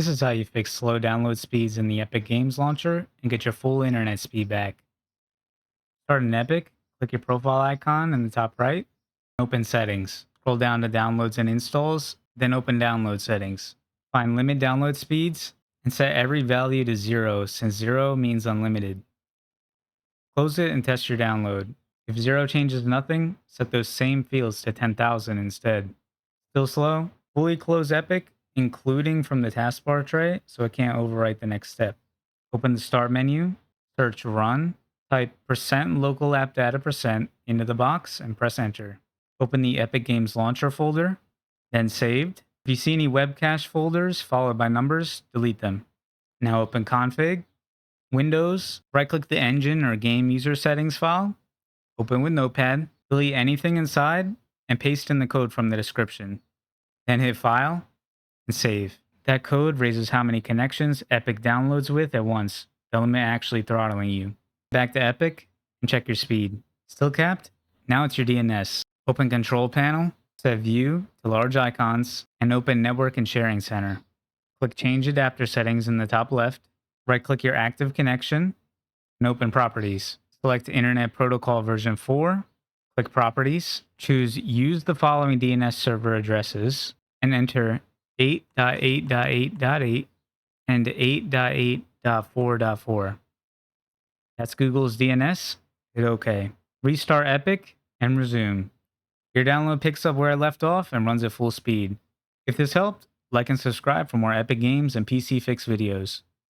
This is how you fix slow download speeds in the Epic Games Launcher and get your full internet speed back. Start in Epic, click your profile icon in the top right, open Settings. Scroll down to Downloads and Installs, then open Download Settings. Find Limit Download Speeds and set every value to 0 since 0 means unlimited. Close it and test your download. If 0 changes nothing, set those same fields to 10,000 instead. Still slow? Fully close Epic, including from the taskbar tray, so it can't overwrite the next step. Open the Start menu, search Run, type %localappdata% into the box, and press Enter. Open the Epic Games Launcher folder, then Saved. If you see any webcache folders followed by numbers, delete them. Now open Config, Windows, right-click the engine or game user settings file, open with Notepad, delete anything inside, and paste in the code from the description. Then hit File and Save. That code raises how many connections Epic downloads with at once, the limit actually throttling you. Back to Epic and check your speed. Still capped? Now it's your DNS. Open Control Panel, set View to Large Icons, and open Network and Sharing Center. Click Change Adapter Settings in the top left, right-click your active connection, and open Properties. Select Internet Protocol version 4, click Properties, choose Use the following DNS server addresses, and enter 8.8.8.8 and 8.8.4.4. That's Google's DNS. Hit OK. Restart Epic and resume. Your download picks up where it left off and runs at full speed. If this helped, like and subscribe for more Epic Games and PC Fix videos.